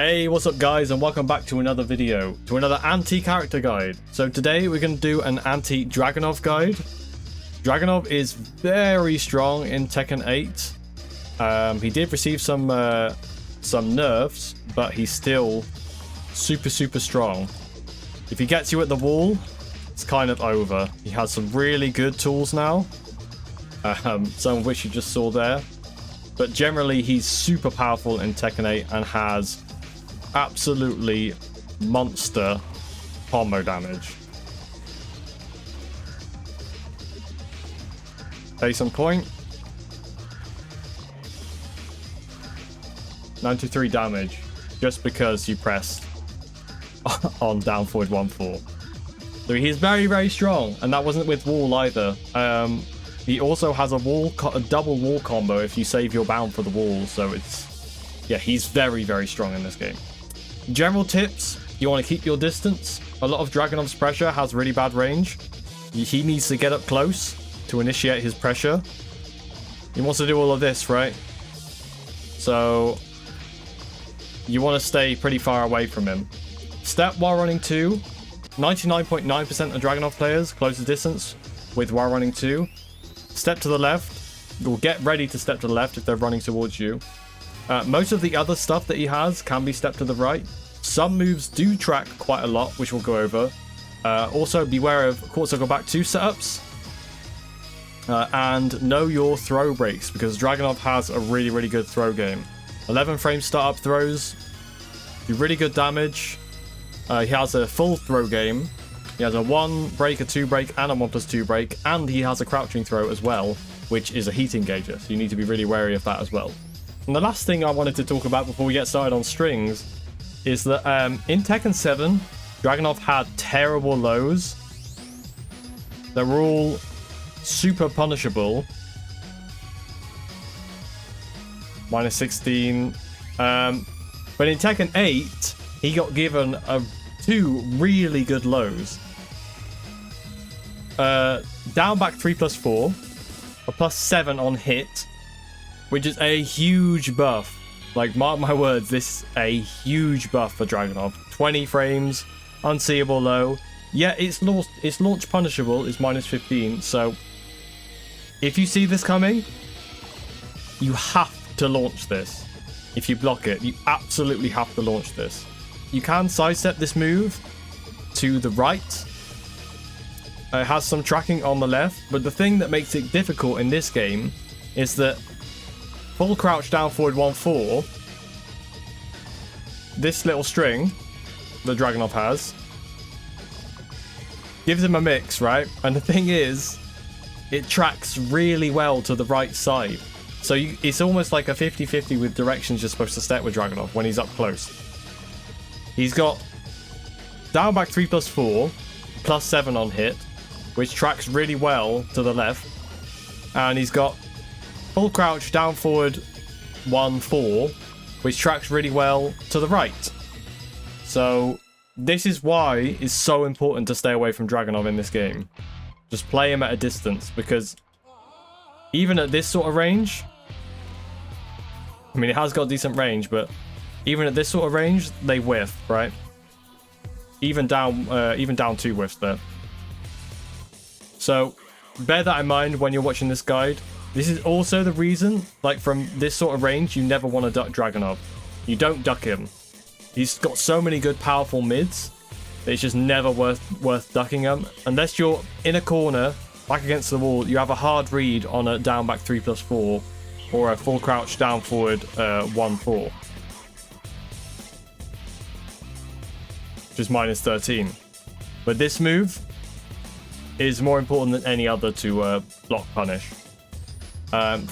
Hey, what's up guys, and welcome back to another video, to another anti-character guide. So today we're going to do an anti-Dragunov guide. Dragunov is very strong in Tekken 8. He did receive some nerfs, but he's still super strong. If he gets you at the wall, it's kind of over. He has some really good tools now, some of which you just saw there. But generally, he's super powerful in Tekken 8 and has absolutely monster combo damage. Case in point, 93 damage just because you pressed on down forward 1-4. So he's very strong, and that wasn't with wall either. He also has a double wall combo if you save your bound for the wall. So yeah, he's very strong in this game. General tips: you want to keep your distance. A lot of Dragunov's pressure has really bad range. He needs to get up close to initiate his pressure. He wants to do all of this, right? So you want to stay pretty far away from him. Step while running 2. 99.9% of Dragunov players close the distance with while running 2. Step to the left, or get ready to step to the left if they're running towards you. Most of the other stuff that he has can be step to the right. Some moves do track quite a lot, which we'll go over. Also, beware of court circle back 2 setups. And know your throw breaks, because Dragunov has a really good throw game. 11 frame startup throws do really good damage. He has a full throw game. He has a 1 break, a 2 break, and a 1+2 break. And he has a crouching throw as well, which is a heat engager. So you need to be really wary of that as well. And the last thing I wanted to talk about before we get started on strings is that in Tekken 7, Dragunov had terrible lows. They were all super punishable. -16. But in Tekken 8, he got given 2 really good lows. Down back 3+4, a +7 on hit, which is a huge buff. Like, mark my words, this is a huge buff for Dragunov. 20 frames, unseeable low. Yeah, it's launch punishable, it's -15, so if you see this coming, you have to launch this. If you block it, you absolutely have to launch this. You can sidestep this move to the right. It has some tracking on the left, but the thing that makes it difficult in this game is that full crouch down forward 1-4, this little string that Dragunov has, gives him a mix, right? And the thing is, it tracks really well to the right side. So it's almost like a 50-50 with directions you're supposed to step with Dragunov when he's up close. He's got down back 3+4, +7 on hit, which tracks really well to the left. And he's got full crouch down forward 1-4, which tracks really well to the right. So this is why it's so important to stay away from Dragunov in this game. Just play him at a distance, because even at this sort of range, I mean, it has got decent range, but even at this sort of range, they whiff, right? Even down 2 whiffs there. So bear that in mind when you're watching this guide. This is also the reason, like, from this sort of range, you never want to duck Dragunov. You don't duck him. He's got so many good, powerful mids that it's just never worth ducking him. Unless you're in a corner, back against the wall, you have a hard read on a down back 3+4 or a full crouch down forward 1-4. Which is -13. But this move is more important than any other to block punish.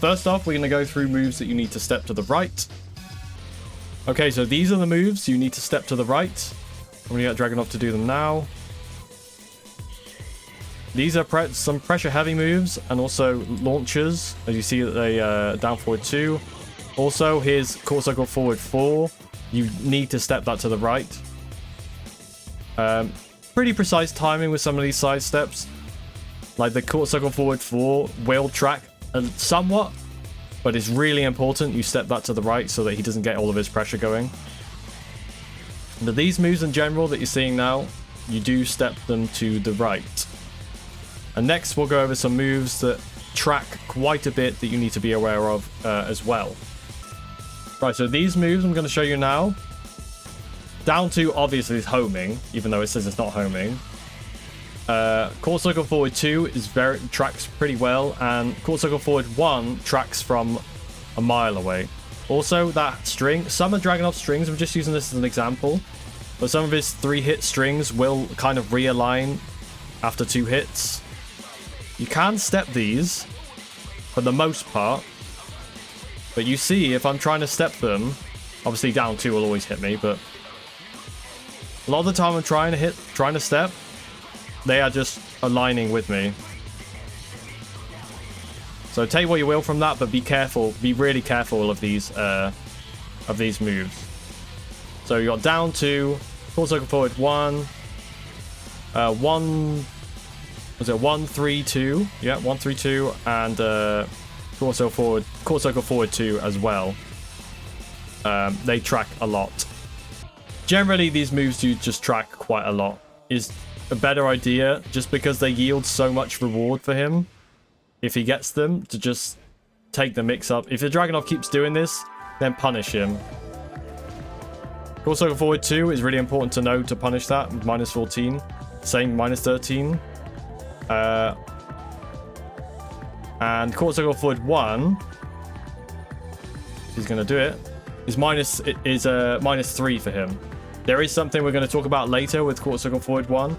First off, we're going to go through moves that you need to step to the right. Okay, so these are the moves you need to step to the right. I'm going to get Dragunov to do them now. These are some pressure heavy moves and also launchers, as you see that they down forward 2. Also, his court circle forward 4. You need to step that to the right. Pretty precise timing with some of these side steps. Like the court circle forward 4 will track somewhat, but it's really important you step that to the right so that he doesn't get all of his pressure going. But these moves in general that you're seeing now, you do step them to the right. And next we'll go over some moves that track quite a bit that you need to be aware of as well. Right, so these moves I'm going to show you now. Down to obviously is homing, even though it says it's not homing. Quarter circle forward 2 is tracks pretty well, and quarter circle forward 1 tracks from a mile away. Also, that string, some of Dragunov's strings, I'm just using this as an example, but some of his 3-hit strings will kind of realign after 2 hits. You can step these for the most part, but you see if I'm trying to step them, obviously down 2 will always hit me, but a lot of the time I'm trying to step, they are just aligning with me. So take what you will from that, but be careful, be really careful of these moves. So you got down 2, quarter circle forward 1, 1 3 2, yeah, 1 3 2, and quarter circle forward 2 as well. They track a lot. Generally, these moves do just track quite a lot. Is a better idea, just because they yield so much reward for him if he gets them, to just take the mix up. If the Dragunov keeps doing this, then punish him. Quarter circle forward 2 is really important to know to punish that. -14, same -13. And quarter circle forward 1, he's going to do it. Is -3 for him. There is something we're going to talk about later with quarter circle forward 1,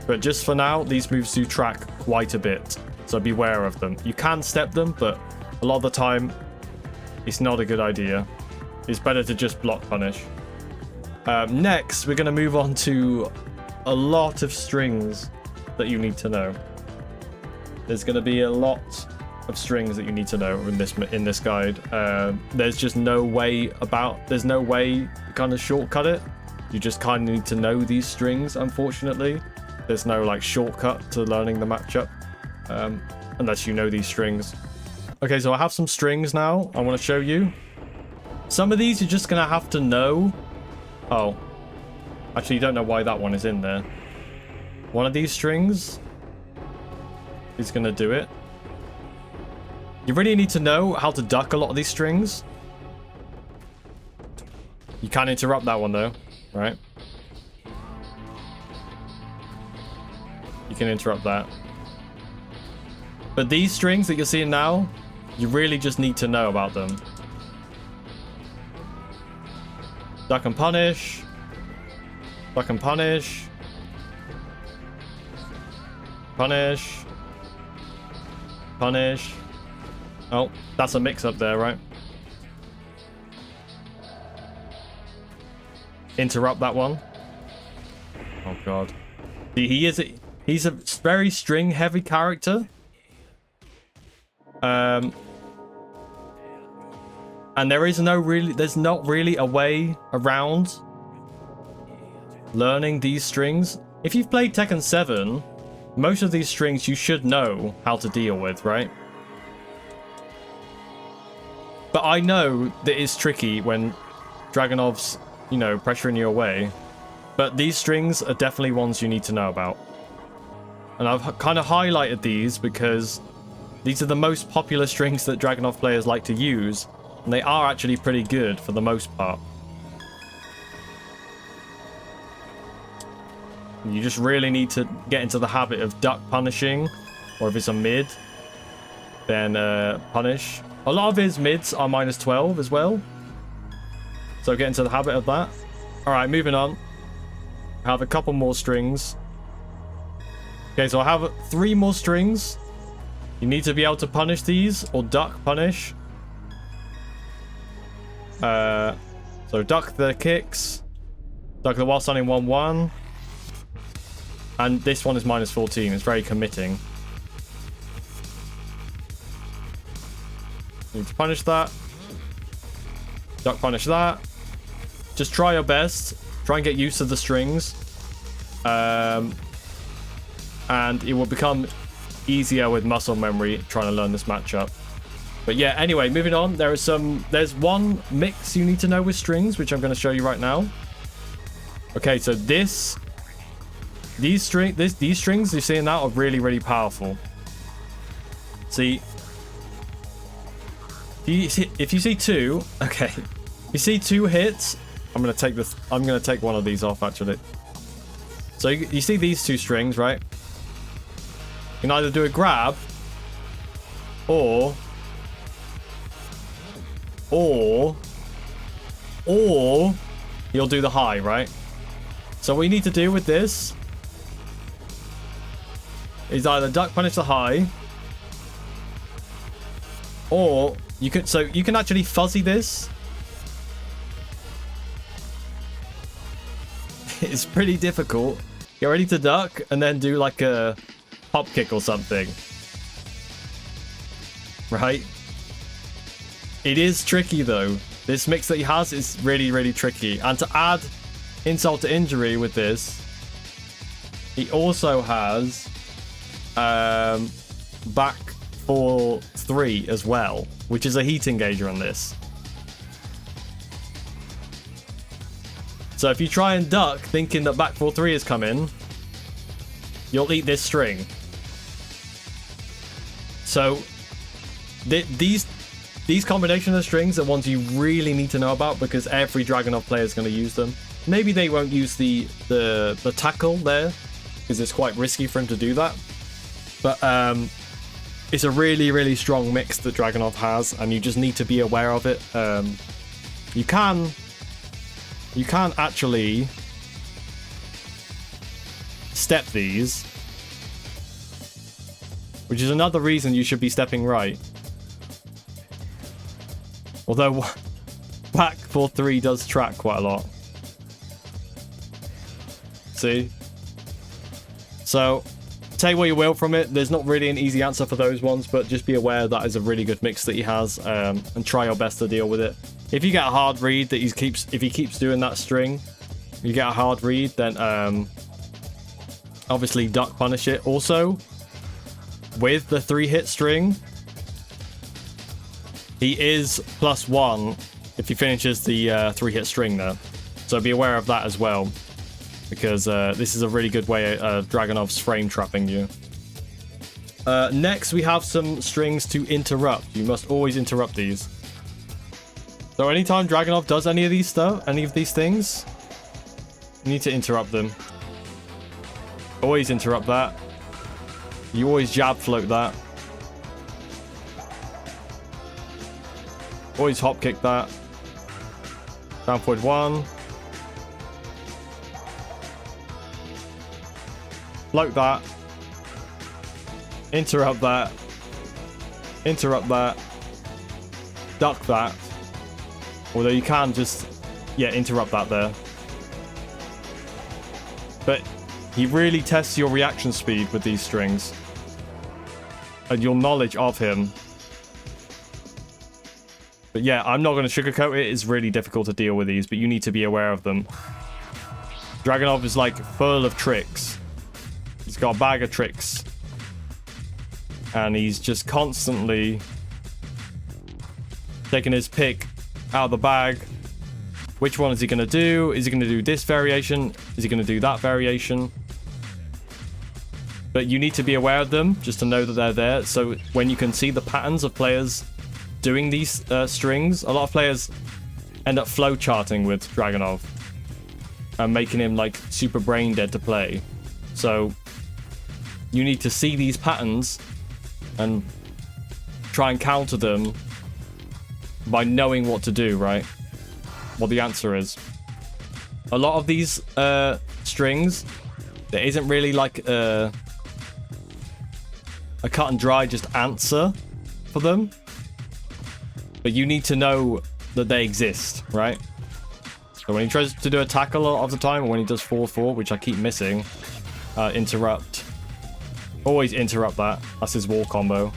but just for now, these moves do track quite a bit, so beware of them. You can step them, but a lot of the time, it's not a good idea. It's better to just block punish. Next, we're going to move on to a lot of strings that you need to know. There's going to be a lot of strings that you need to know in this guide. There's just no way to kind of shortcut it. You just kind of need to know these strings, unfortunately. There's no like shortcut to learning the matchup unless you know these strings. Okay, so I have some strings now I want to show you. Some of these you're just going to have to know. Oh, actually you don't know why that one is in there. One of these strings is going to do it. You really need to know how to duck a lot of these strings. You can't interrupt that one though, right? You can interrupt that. But these strings that you're seeing now, you really just need to know about them. Duck and punish. Duck and punish. Punish. Punish. Oh, that's a mix-up there, right? Interrupt that one. Oh god. He's a very string-heavy character. And there's not really a way around learning these strings. If you've played Tekken 7, most of these strings you should know how to deal with, right? But I know that it's tricky when Dragunov's, you know, pressuring you away. But these strings are definitely ones you need to know about. And I've kind of highlighted these because these are the most popular strings that Dragunov players like to use. And they are actually pretty good for the most part. You just really need to get into the habit of duck punishing. Or if it's a mid, then punish. A lot of his mids are -12 as well. So get into the habit of that. Alright, moving on. I have a couple more strings. Okay, so I have 3 more strings. You need to be able to punish these or duck punish. So duck the kicks. Duck the while standing 1-1. And this one is -14. It's very committing. Need to punish that. Duck punish that. Just try your best. Try and get used to the strings. And it will become easier with muscle memory trying to learn this matchup. But yeah, anyway, moving on. There's one mix you need to know with strings, which I'm going to show you right now. Okay, so these strings you're seeing now are really, really powerful. See, if you see two, okay, you see two hits. I'm gonna take one of these off actually. So you see these two strings, right? You can either do a grab, or you'll do the high, right? So what you need to do with this is either duck punish the high, or you can actually fuzzy this. It's pretty difficult. Get ready to duck and then do like a hop kick or something. Right? It is tricky though. This mix that he has is really, really tricky. And to add insult to injury with this, he also has back 4-3 as well, which is a heat engager on this. So if you try and duck thinking that back 4-3 is coming, you'll eat this string. So these combination of strings are ones you really need to know about, because every Dragunov player is going to use them. Maybe they won't use the tackle there, because it's quite risky for him to do that. But it's a really, really strong mix that Dragunov has, and you just need to be aware of it. You can actually step these, which is another reason you should be stepping right. Although back 4-3 does track quite a lot. See? So take what you will from it. There's not really an easy answer for those ones, but just be aware that is a really good mix that he has, and try your best to deal with it. If you get a hard read that if he keeps doing that string, you get a hard read, then obviously duck punish it. Also, with the 3-hit string, he is +1 if he finishes the 3-hit string there. So be aware of that as well, because this is a really good way of Dragunov's frame trapping you. Next, we have some strings to interrupt. You must always interrupt these. So anytime Dragunov does any of these things, you need to interrupt them. Always interrupt that. You always jab float that. Always hop kick that. Down forward 1. Float that. Interrupt that. Interrupt that. Duck that. Although you can just, interrupt that there. But he really tests your reaction speed with these strings, and your knowledge of him. But yeah, I'm not going to sugarcoat it. It's really difficult to deal with these, but you need to be aware of them. Dragunov is like full of tricks. He's got a bag of tricks. And he's just constantly taking his pick out of the bag. Which one is he going to do? Is he going to do this variation? Is he going to do that variation? But you need to be aware of them just to know that they're there. So when you can see the patterns of players doing these strings, a lot of players end up flow charting with Dragunov and making him like super brain dead to play. So you need to see these patterns and try and counter them by knowing what to do, right? What the answer is. A lot of these strings, there isn't really like a cut and dry just answer for them. But you need to know that they exist, right? So when he tries to do a tackle a lot of the time, or when he does 4-4, which I keep missing, interrupt. Always interrupt that. That's his wall combo.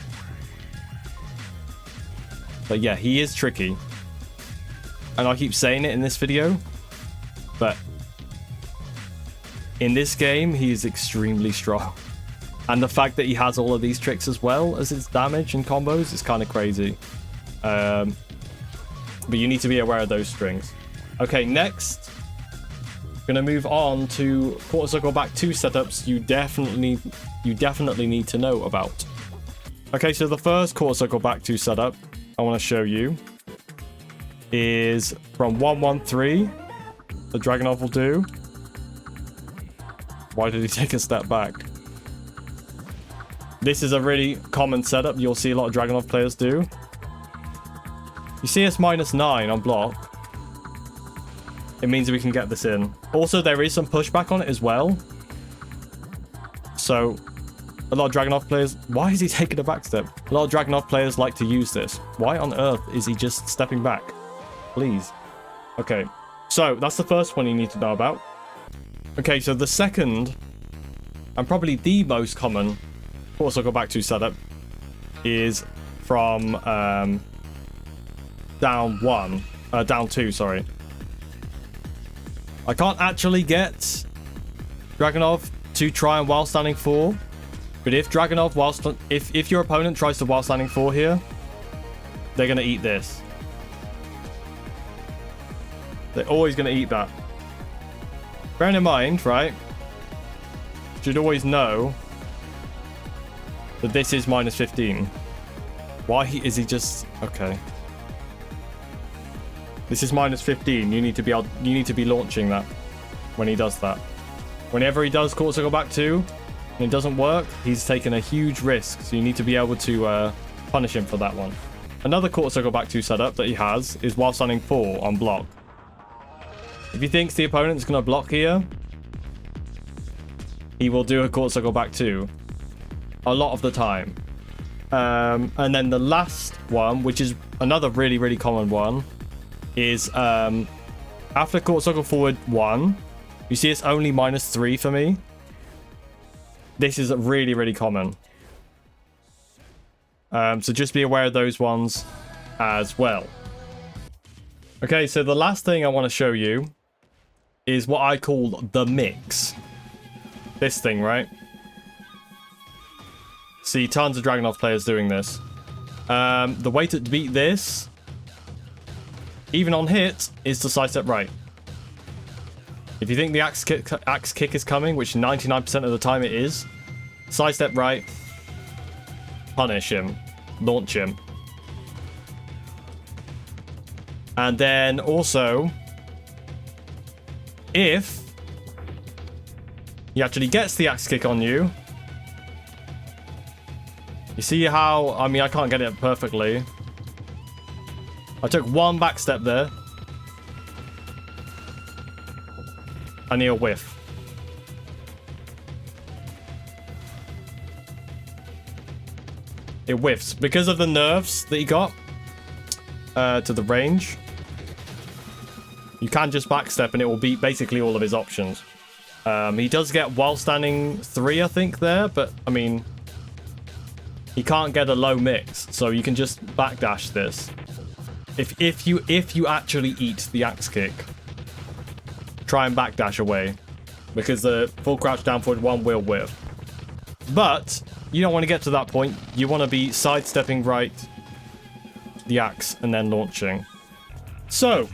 But yeah, he is tricky. And I keep saying it in this video, but in this game, he is extremely strong. And the fact that he has all of these tricks as well as his damage and combos is kind of crazy. But you need to be aware of those strings. Okay, next, Gonna move on to quarter circle back 2 setups you definitely need to know about. Okay, so the first quarter circle back 2 setup I want to show you is from 113. The Dragunov will do. Why did he take a step back? This is a really common setup you'll see a lot of Dragunov players do. You see us -9 on block. It means we can get this in. Also, there is some pushback on it as well. So, a lot of Dragunov players... Why is he taking a back step? A lot of Dragunov players like to use this. Why on earth is he just stepping back? Please. Okay, so that's the first one you need to know about. Okay, so the second, and probably the most common quarter circle back 2 setup is from down 2, sorry. I can't actually get Dragunov to try and while standing 4, but if Dragunov if your opponent tries to while standing 4 here, they're gonna eat this. They're always gonna eat that. Bearing in mind, right? You should always know that this is -15. Why is he just okay? This is -15. You need to be launching that when he does that. Whenever he does quarter circle back 2 and it doesn't work, he's taken a huge risk. So you need to be able to punish him for that one. Another quarter circle back 2 setup that he has is while standing 4 on block. If he thinks the opponent's going to block here, he will do a quarter circle back 2 a lot of the time. And then the last one, which is another really, really common one, is after quarter circle forward 1, you see it's only -3 for me. This is really, really common. So just be aware of those ones as well. Okay, so the last thing I want to show you is what I call the mix. This thing, right? See tons of Dragunov players doing this. The way to beat this, even on hit, is to sidestep right. If you think the axe kick is coming, which 99% of the time it is, sidestep right, punish him, launch him. And then also, if he actually gets the axe kick on you, you see how, I mean, I can't get it perfectly. I took one back step there. And he'll whiff. It whiffs. Because of the nerfs that he got to the range, you can just backstep and it will beat basically all of his options. He does get while standing 3, I think, there, but I mean, he can't get a low mix, so you can just backdash this. If you actually eat the axe kick, try and backdash away, because the full crouch down forward 1 will whiff. But you don't want to get to that point. You want to be sidestepping right, the axe, and then launching. So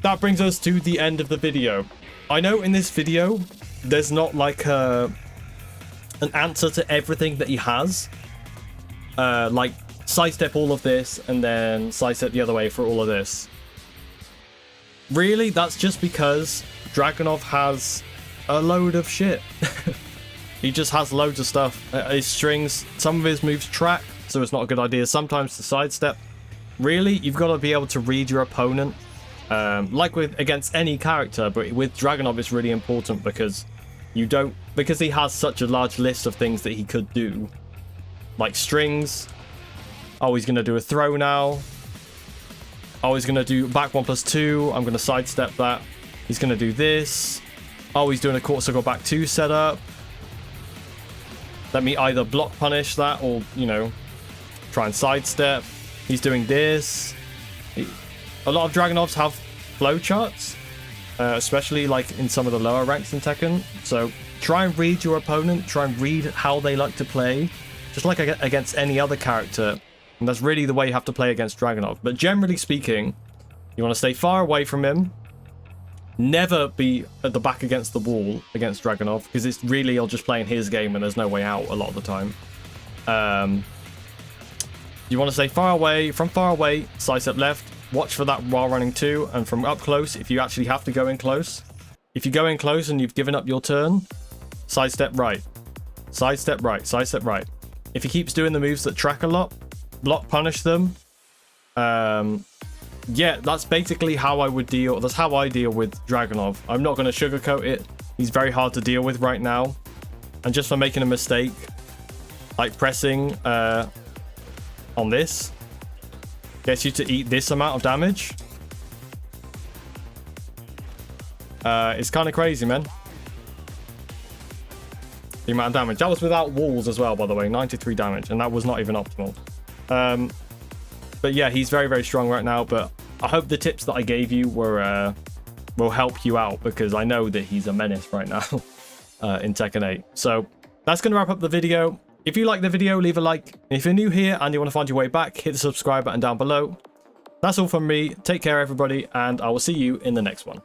that brings us to the end of the video. I know in this video there's not like an answer to everything that he has. Like sidestep all of this and then sidestep the other way for all of this. Really, that's just because Dragunov has a load of shit. He just has loads of stuff. His strings, some of his moves track, so it's not a good idea sometimes to sidestep. Really, you've got to be able to read your opponent, like against any character, but with Dragunov it's really important because because he has such a large list of things that he could do, like strings. Oh, he's gonna do a throw now. Oh, he's gonna do back 1+2. I'm gonna sidestep that. He's gonna do this. Oh, he's doing a quarter circle back 2 setup. Let me either block punish that or, you know, try and sidestep. He's doing this. A lot of Dragunovs have flowcharts, especially like in some of the lower ranks in Tekken. So try and read your opponent. Try and read how they like to play, just like against any other character. And that's really the way you have to play against Dragunov. But generally speaking, you want to stay far away from him. Never be at the back against the wall against Dragunov, because it's really you're just playing his game and there's no way out a lot of the time. You want to stay far away. From far away, sidestep left. Watch for that while running too. And from up close, if you actually have to go in close. If you go in close and you've given up your turn, sidestep right. Sidestep right. Sidestep right. If he keeps doing the moves that track a lot, block punish them. Yeah, that's basically how I would deal. That's how I deal with Dragunov. I'm not going to sugarcoat it. He's very hard to deal with right now. And just for making a mistake, like pressing on this, gets you to eat this amount of damage. It's kind of crazy, man. The amount of damage. That was without walls as well, by the way. 93 damage, and that was not even optimal. But yeah, he's very, very strong right now. But I hope the tips that I gave you were will help you out, because I know that he's a menace right now in Tekken 8. So that's going to wrap up the video. If you like the video, leave a like. If you're new here and you want to find your way back, hit the subscribe button down below. That's all from me. Take care, everybody, and I will see you in the next one.